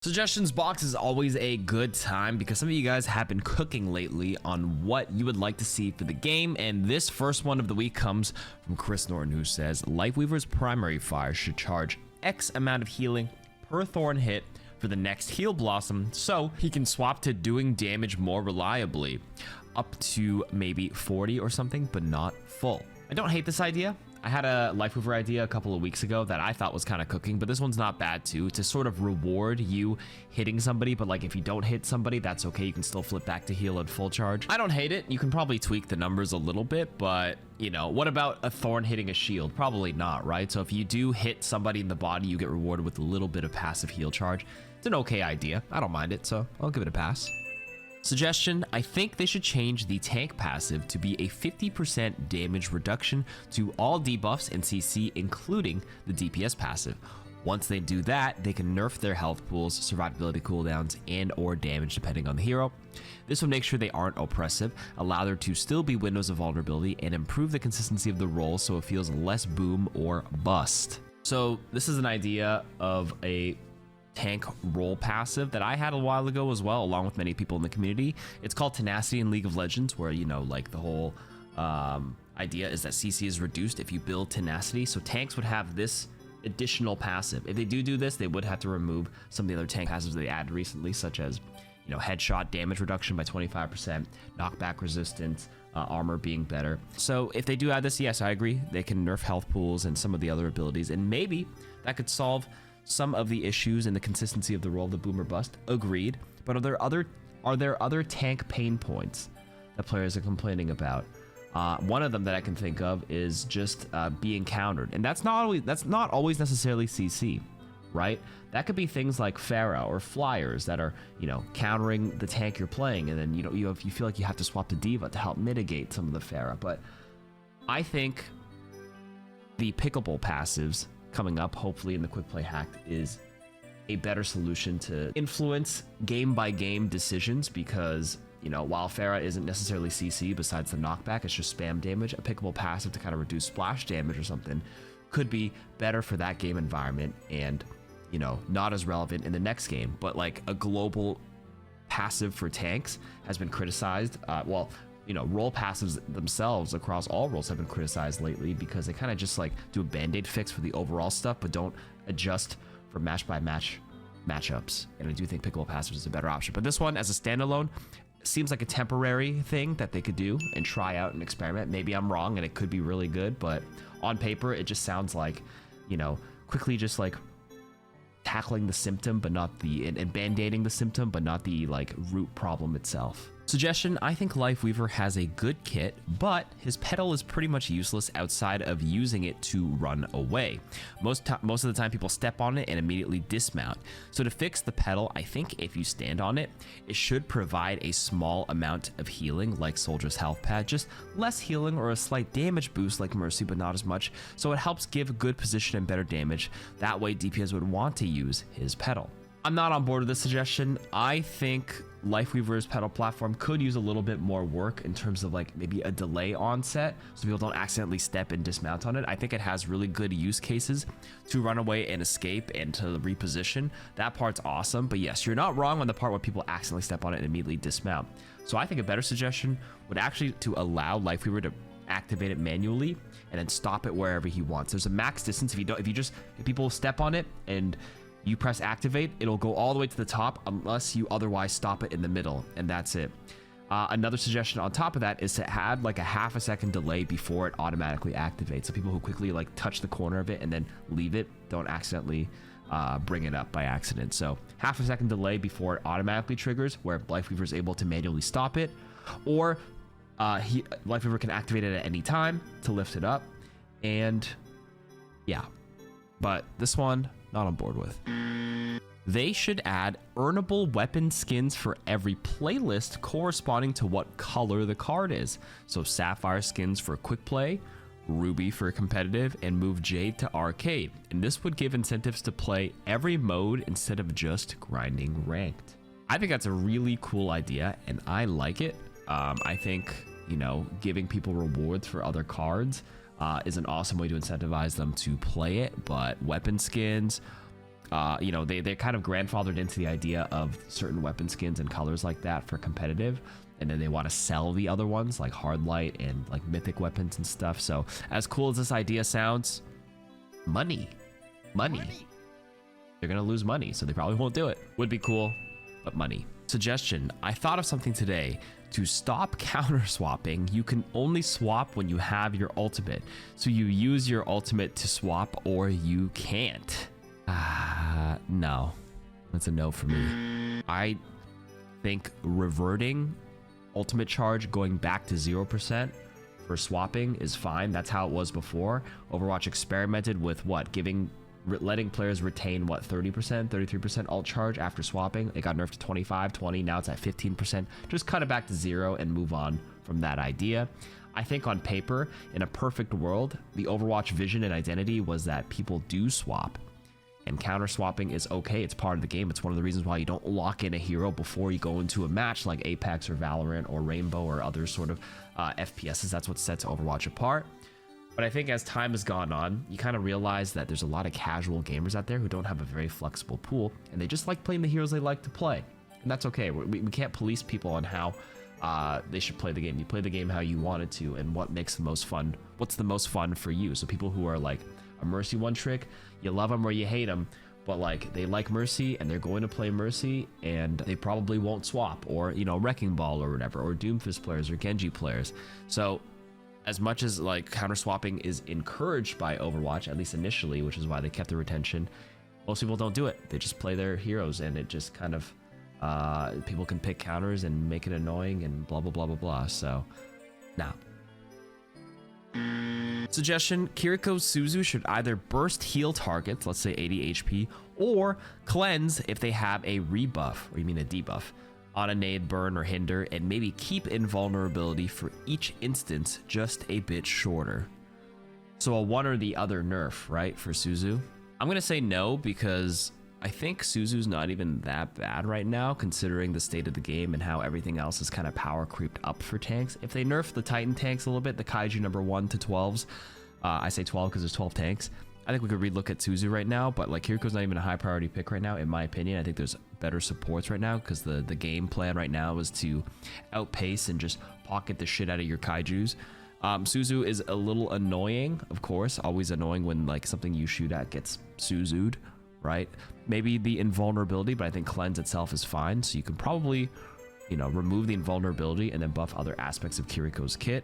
Suggestions box is always a good time because some of you guys have been cooking lately on what you would like to see for the game, and this first one of the week comes from Chris Norton, who says Lifeweaver's primary fire should charge X amount of healing per thorn hit for the next heal blossom, so he can swap to doing damage more reliably, up to maybe 40 or something, but not full. I don't hate this idea. I had a Lifeweaver idea a couple of weeks ago that I thought was kind of cooking, but this one's not bad too, to sort of reward you hitting somebody, but like if you don't hit somebody, that's okay. You can still flip back to heal at full charge. I don't hate it. You can probably tweak the numbers a little bit, but you know, what about a thorn hitting a shield? Probably not, right? So if you do hit somebody in the body, you get rewarded with a little bit of passive heal charge. It's an okay idea. I don't mind it, so I'll give it a pass. Suggestion, I think they should change the tank passive to be a 50% damage reduction to all debuffs and CC, including the DPS passive. Once they do that, they can nerf their health pools, survivability cooldowns, and or damage depending on the hero. This will make sure they aren't oppressive, allow there to still be windows of vulnerability, and improve the consistency of the roll so it feels less boom or bust. So this is an idea of a tank roll passive that I had a while ago as well, along with many people in the community. It's called Tenacity in League of Legends, where, you know, like the whole idea is that CC is reduced if you build Tenacity. So tanks would have this additional passive. If they do this, they would have to remove some of the other tank passives they added recently, such as, you know, headshot damage reduction by 25%, knockback resistance, armor being better. So if they do add this, yes, I agree. They can nerf health pools and some of the other abilities, and maybe that could solve some of the issues in the consistency of the roll, the boom or bust. Agreed. But are there other tank pain points that players are complaining about? One of them that I can think of is just being countered, and that's not always necessarily CC, right? That could be things like Pharah or Flyers that are, you know, countering the tank you're playing, and then you feel like you have to swap to Diva to help mitigate some of the Pharah. But I think the pickable passives coming up, hopefully in the quick play hack, is a better solution to influence game by game decisions, because, you know, while Pharah isn't necessarily CC besides the knockback, it's just spam damage. A pickable passive to kind of reduce splash damage or something could be better for that game environment, and, you know, not as relevant in the next game. But like a global passive for tanks has been criticized. Well, you know, roll passives themselves across all roles have been criticized lately because they kind of just like do a band-aid fix for the overall stuff, but don't adjust for match by match matchups. And I do think pickable passives is a better option. But this one, as a standalone, seems like a temporary thing that they could do and try out and experiment. Maybe I'm wrong and it could be really good, but on paper, it just sounds like, you know, quickly just like tackling the symptom, but not the, and band-aiding the symptom, but not the like root problem itself. Suggestion, I think Lifeweaver has a good kit, but his pedal is pretty much useless outside of using it to run away. Most of the time people step on it and immediately dismount. So to fix the pedal, I think if you stand on it, it should provide a small amount of healing like Soldier's Health Pad, just less healing or a slight damage boost like Mercy, but not as much. So it helps give good position and better damage. That way DPS would want to use his pedal. I'm not on board with this suggestion. I think Lifeweaver's pedal platform could use a little bit more work in terms of like maybe a delay onset so people don't accidentally step and dismount on it. I think it has really good use cases to run away and escape and to reposition. That part's awesome, but yes, you're not wrong on the part where people accidentally step on it and immediately dismount. So I think a better suggestion would actually to allow Lifeweaver to activate it manually and then stop it wherever he wants. There's a max distance. If people step on it and you press activate, it'll go all the way to the top unless you otherwise stop it in the middle, and that's it. Another suggestion on top of that is to add like a half a second delay before it automatically activates, so people who quickly like touch the corner of it and then leave it don't accidentally bring it up by accident. So half a second delay before it automatically triggers, where Lifeweaver is able to manually stop it, or Lifeweaver can activate it at any time to lift it up. And yeah, but this one, not on board with. They should add earnable weapon skins for every playlist corresponding to what color the card is. So Sapphire skins for quick play, Ruby for competitive, and move Jade to arcade. And this would give incentives to play every mode instead of just grinding ranked. I think that's a really cool idea and I like it. I think, you know, giving people rewards for other cards is an awesome way to incentivize them to play it. But weapon skins, You know, they're kind of grandfathered into the idea of certain weapon skins and colors like that for competitive, and then they want to sell the other ones like hard light and like mythic weapons and stuff. So as cool as this idea sounds, money. They're gonna lose money, so they probably won't do it. Would be cool, but money. Suggestion: I thought of something today. To stop counter swapping, you can only swap when you have your ultimate. So you use your ultimate to swap, or you can't. No, that's a no for me. I think reverting ultimate charge, going back to 0% for swapping is fine. That's how it was before. Overwatch experimented with what? Letting players retain what, 30%, 33% ult charge after swapping. It got nerfed to 25, 20, now it's at 15%. Just cut it back to 0 and move on from that idea. I think on paper, in a perfect world, the Overwatch vision and identity was that people do swap. And counter swapping is okay. It's part of the game. It's one of the reasons why you don't lock in a hero before you go into a match like Apex or Valorant or Rainbow or other sort of FPSs. That's what sets Overwatch apart. But I think as time has gone on, you kind of realize that there's a lot of casual gamers out there who don't have a very flexible pool, and they just like playing the heroes they like to play. And that's okay. We can't police people on how they should play the game. You play the game how you want it to, and what makes the most fun. What's the most fun for you? So people who are like a Mercy one trick, you love them or you hate them, but like they like Mercy and they're going to play Mercy, and they probably won't swap, or, you know, Wrecking Ball or whatever, or Doomfist players or Genji players. So as much as like counter swapping is encouraged by Overwatch, at least initially, which is why they kept the retention, most people don't do it. They just play their heroes, and it just kind of people can pick counters and make it annoying and blah blah blah blah blah. So now, suggestion: Kiriko's Suzu should either burst heal targets, let's say 80 HP, or cleanse if they have a rebuff, or you mean a debuff, on a nade, burn, or hinder, and maybe keep invulnerability for each instance just a bit shorter. So a one or the other nerf, right, for Suzu? I'm gonna say no, because I think Suzu's not even that bad right now, considering the state of the game and how everything else is kind of power creeped up for tanks. If they nerf the Titan tanks a little bit, the Kaiju number 1 to 12s, I say 12 because there's 12 tanks, I think we could relook at Suzu right now, but like Kiriko's not even a high priority pick right now, in my opinion. I think there's better supports right now, because the game plan right now is to outpace and just pocket the shit out of your Kaijus. Suzu is a little annoying, of course, always annoying when like something you shoot at gets Suzu'd, right? Maybe the invulnerability, but I think cleanse itself is fine, so you can probably, you know, remove the invulnerability and then buff other aspects of Kiriko's kit.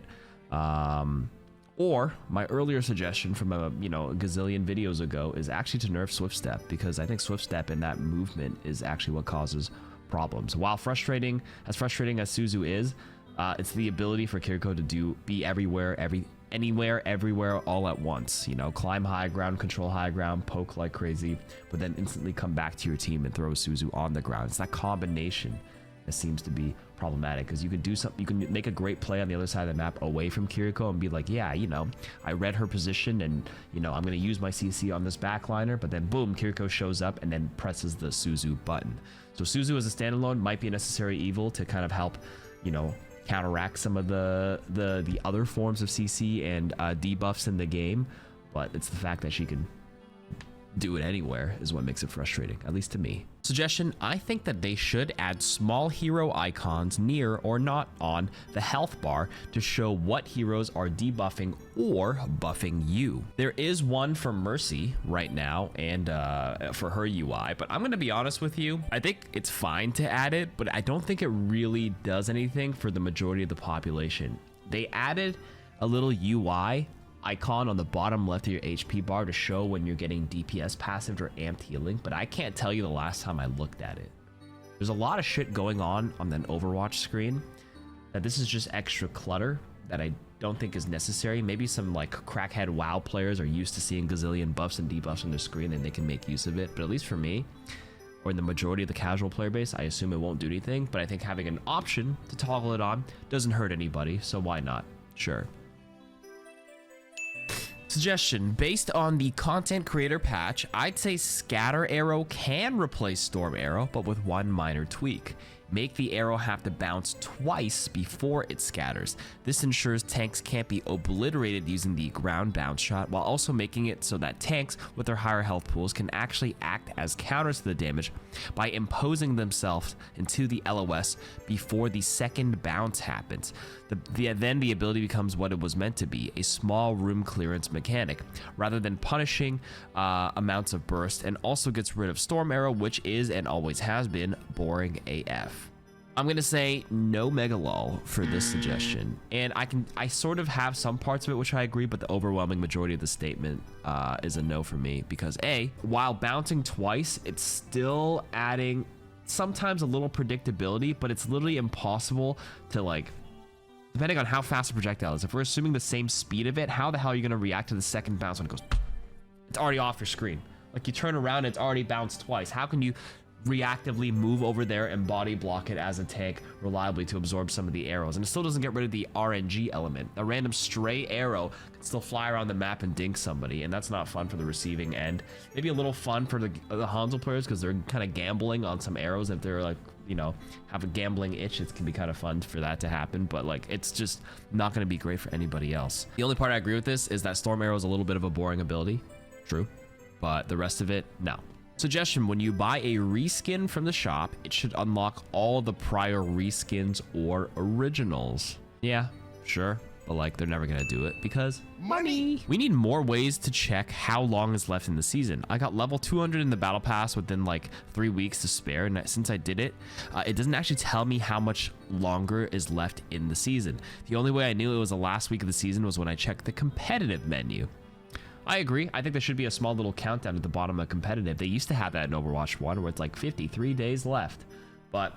Or my earlier suggestion from a gazillion videos ago is actually to nerf Swift Step, because I think Swift Step in that movement is actually what causes problems. While frustrating as Suzu is, it's the ability for Kiriko to be everywhere, anywhere, everywhere, all at once. You know, climb high ground, control high ground, poke like crazy, but then instantly come back to your team and throw Suzu on the ground. It's that combination that seems to be problematic, because you can do something, you can make a great play on the other side of the map away from Kiriko and be like, yeah, you know, I read her position and, you know, I'm going to use my CC on this backliner, but then boom, Kiriko shows up and then presses the Suzu button. So Suzu as a standalone might be a necessary evil to kind of help, you know, counteract some of the other forms of CC and debuffs in the game, but it's the fact that she can do it anywhere is what makes it frustrating, at least to me. Suggestion: I think that they should add small hero icons near or not on the health bar to show what heroes are debuffing or buffing you. There is one for Mercy right now and for her UI, but I'm gonna be honest with you, I think it's fine to add it, but I don't think it really does anything for the majority of the population. They added a little UI icon on the bottom left of your HP bar to show when you're getting DPS passive or amped healing, but I can't tell you the last time I looked at it. There's a lot of shit going on an Overwatch screen that this is just extra clutter that I don't think is necessary. Maybe some like crackhead WoW players are used to seeing gazillion buffs and debuffs on their screen and they can make use of it, but at least for me, or in the majority of the casual player base, I assume it won't do anything, but I think having an option to toggle it on doesn't hurt anybody, so why not? Sure. Suggestion: based on the content creator patch, I'd say Scatter Arrow can replace Storm Arrow, but with one minor tweak. make the arrow have to bounce twice before it scatters. This ensures tanks can't be obliterated using the ground bounce shot, while also making it so that tanks with their higher health pools can actually act as counters to the damage by imposing themselves into the LOS before the second bounce happens. Then the ability becomes what it was meant to be, a small room clearance mechanic, rather than punishing amounts of burst, and also gets rid of Storm Arrow, which is and always has been boring AF. I'm gonna say no mega lol for this suggestion, and I sort of have some parts of it which I agree, but the overwhelming majority of the statement is a no for me, because while bouncing twice, it's still adding sometimes a little predictability, but it's literally impossible to, like, depending on how fast the projectile is. If we're assuming the same speed of it, how the hell are you gonna react to the second bounce when it goes? It's already off your screen. Like, you turn around, it's already bounced twice. How can you reactively move over there and body block it as a tank reliably to absorb some of the arrows? And it still doesn't get rid of the RNG element. A random stray arrow can still fly around the map and dink somebody, and that's not fun for the receiving end. Maybe a little fun for the Hanzo players, because they're kind of gambling on some arrows. If they're, like, you know, have a gambling itch, it can be kind of fun for that to happen, but, like, it's just not going to be great for anybody else. The only part I agree with this is that Storm Arrow is a little bit of a boring ability. True. But the rest of it, no. Suggestion: when you buy a reskin from the shop, it should unlock all the prior reskins or originals. Yeah, sure. But, like, they're never gonna do it because money. We need more ways to check how long is left in the season. I got level 200 in the battle pass within like 3 weeks to spare, and since I did it, it doesn't actually tell me how much longer is left in the season. The only way I knew it was the last week of the season was when I checked the competitive menu. I agree. I think there should be a small little countdown at the bottom of competitive. They used to have that in Overwatch 1 where it's like 53 days left, but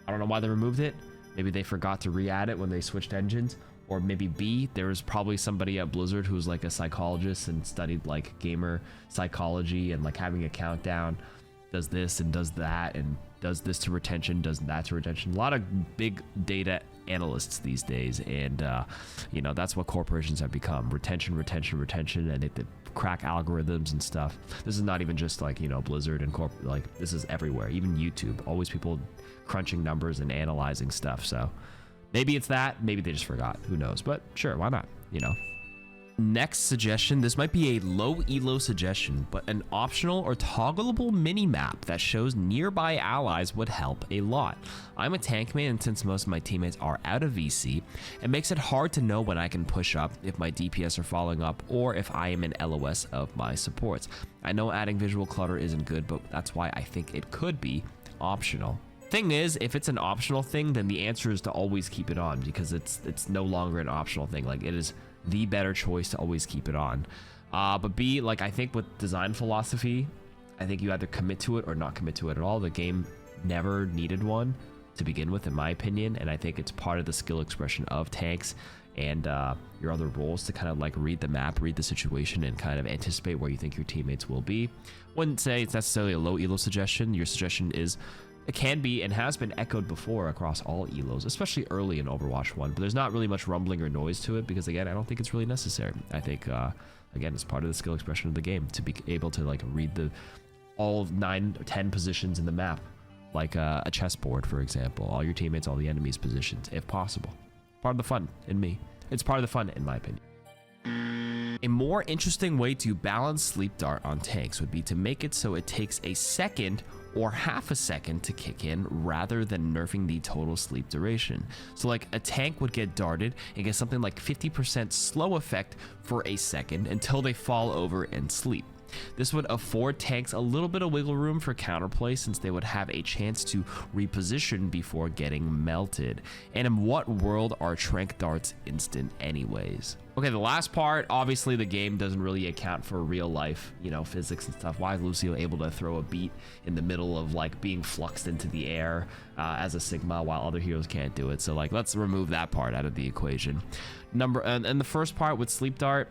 I don't know why they removed it. Maybe they forgot to re-add it when they switched engines. Or maybe B, there was probably somebody at Blizzard who was like a psychologist and studied like gamer psychology and like having a countdown, does this and does that and does this to retention, does that to retention. A lot of big data analysts these days, and you know, that's what corporations have become: retention, and they crack algorithms and stuff. This is not even just like, you know, Blizzard and like this is everywhere, even YouTube. Always people crunching numbers and analyzing stuff. So maybe it's that, maybe they just forgot, who knows, but sure, why not, you know. Next suggestion, this might be a low elo suggestion, but an optional or toggleable mini map that shows nearby allies would help a lot. I'm a tank main, and since most of my teammates are out of VC, it makes it hard to know when I can push up, if my DPS are falling up, or if I am in LOS of my supports. I know adding visual clutter isn't good, but that's why I think it could be optional. Thing is, if it's an optional thing, then the answer is to always keep it on, because it's no longer an optional thing. Like, it is the better choice to always keep it on. But B, like, I think with design philosophy, I think you either commit to it or not commit to it at all. The game never needed one to begin with, in my opinion, and I think it's part of the skill expression of tanks and your other roles to kind of like read the map, read the situation, and kind of anticipate where you think your teammates will be. Wouldn't say it's necessarily a low elo suggestion. Your suggestion is, it can be and has been echoed before across all elos, especially early in Overwatch 1, but there's not really much rumbling or noise to it because, again, I don't think it's really necessary. I think, again, it's part of the skill expression of the game to be able to like read all 9 or 10 positions in the map, like a chessboard, for example, all your teammates, all the enemies' positions, if possible. Part of the fun in me. It's part of the fun, in my opinion. A more interesting way to balance Sleep Dart on tanks would be to make it so it takes a second or half a second to kick in rather than nerfing the total sleep duration. So like a tank would get darted and get something like 50% slow effect for a second until they fall over and sleep. This would afford tanks a little bit of wiggle room for counterplay, since they would have a chance to reposition before getting melted. And in what world are trank darts instant anyways? Okay, the last part, obviously the game doesn't really account for real life, you know, physics and stuff. Why is Lucio able to throw a beat in the middle of like being fluxed into the air as a Sigma while other heroes can't do it? So like, let's remove that part out of the equation. And the first part with Sleep Dart,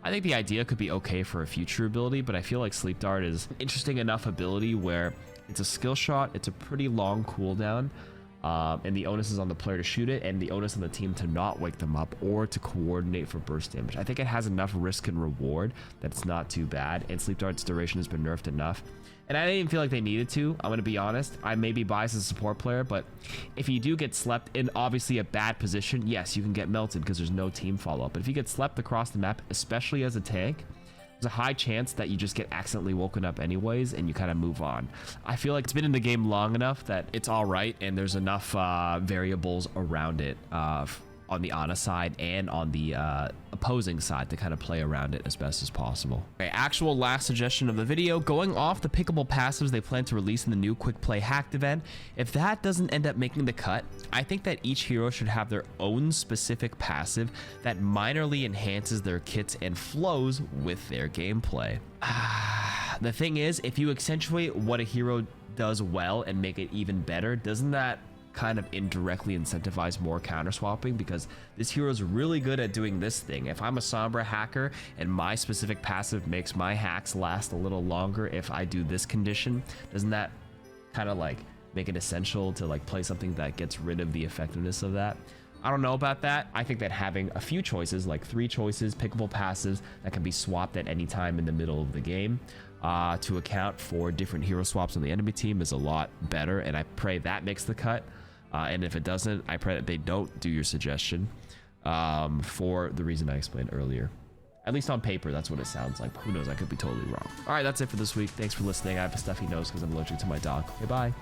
I think the idea could be okay for a future ability, but I feel like Sleep Dart is an interesting enough ability where it's a skill shot, it's a pretty long cooldown, And the onus is on the player to shoot it, and the onus on the team to not wake them up or to coordinate for burst damage. I think it has enough risk and reward that it's not too bad, and Sleep Dart's duration has been nerfed enough. And I didn't feel like they needed to. I'm going to be honest. I may be biased as a support player, but if you do get slept in obviously a bad position, yes, you can get melted because there's no team follow-up. But if you get slept across the map, especially as a tank, there's a high chance that you just get accidentally woken up anyways and you kind of move on. I feel like it's been in the game long enough that it's all right, and there's enough variables around it on the Ana side and on the opposing side to kind of play around it as best as possible. Okay, actual last suggestion of the video, going off the pickable passives they plan to release in the new quick play hacked event. If that doesn't end up making the cut, I think that each hero should have their own specific passive that minorly enhances their kits and flows with their gameplay. The thing is, if you accentuate what a hero does well and make it even better, doesn't that kind of indirectly incentivize more counter swapping? Because this hero is really good at doing this thing. If I'm a Sombra hacker and my specific passive makes my hacks last a little longer if I do this condition, doesn't that kind of like make it essential to like play something that gets rid of the effectiveness of that? I don't know about that. I think that having a few choices, like 3 choices, pickable passives that can be swapped at any time in the middle of the game to account for different hero swaps on the enemy team is a lot better, and I pray that makes the cut. And if it doesn't, I pray that they don't do your suggestion for the reason I explained earlier. At least on paper, that's what it sounds like. Who knows? I could be totally wrong. All right, that's it for this week. Thanks for listening. I have a stuffy nose because I'm allergic to my dog. Okay, bye.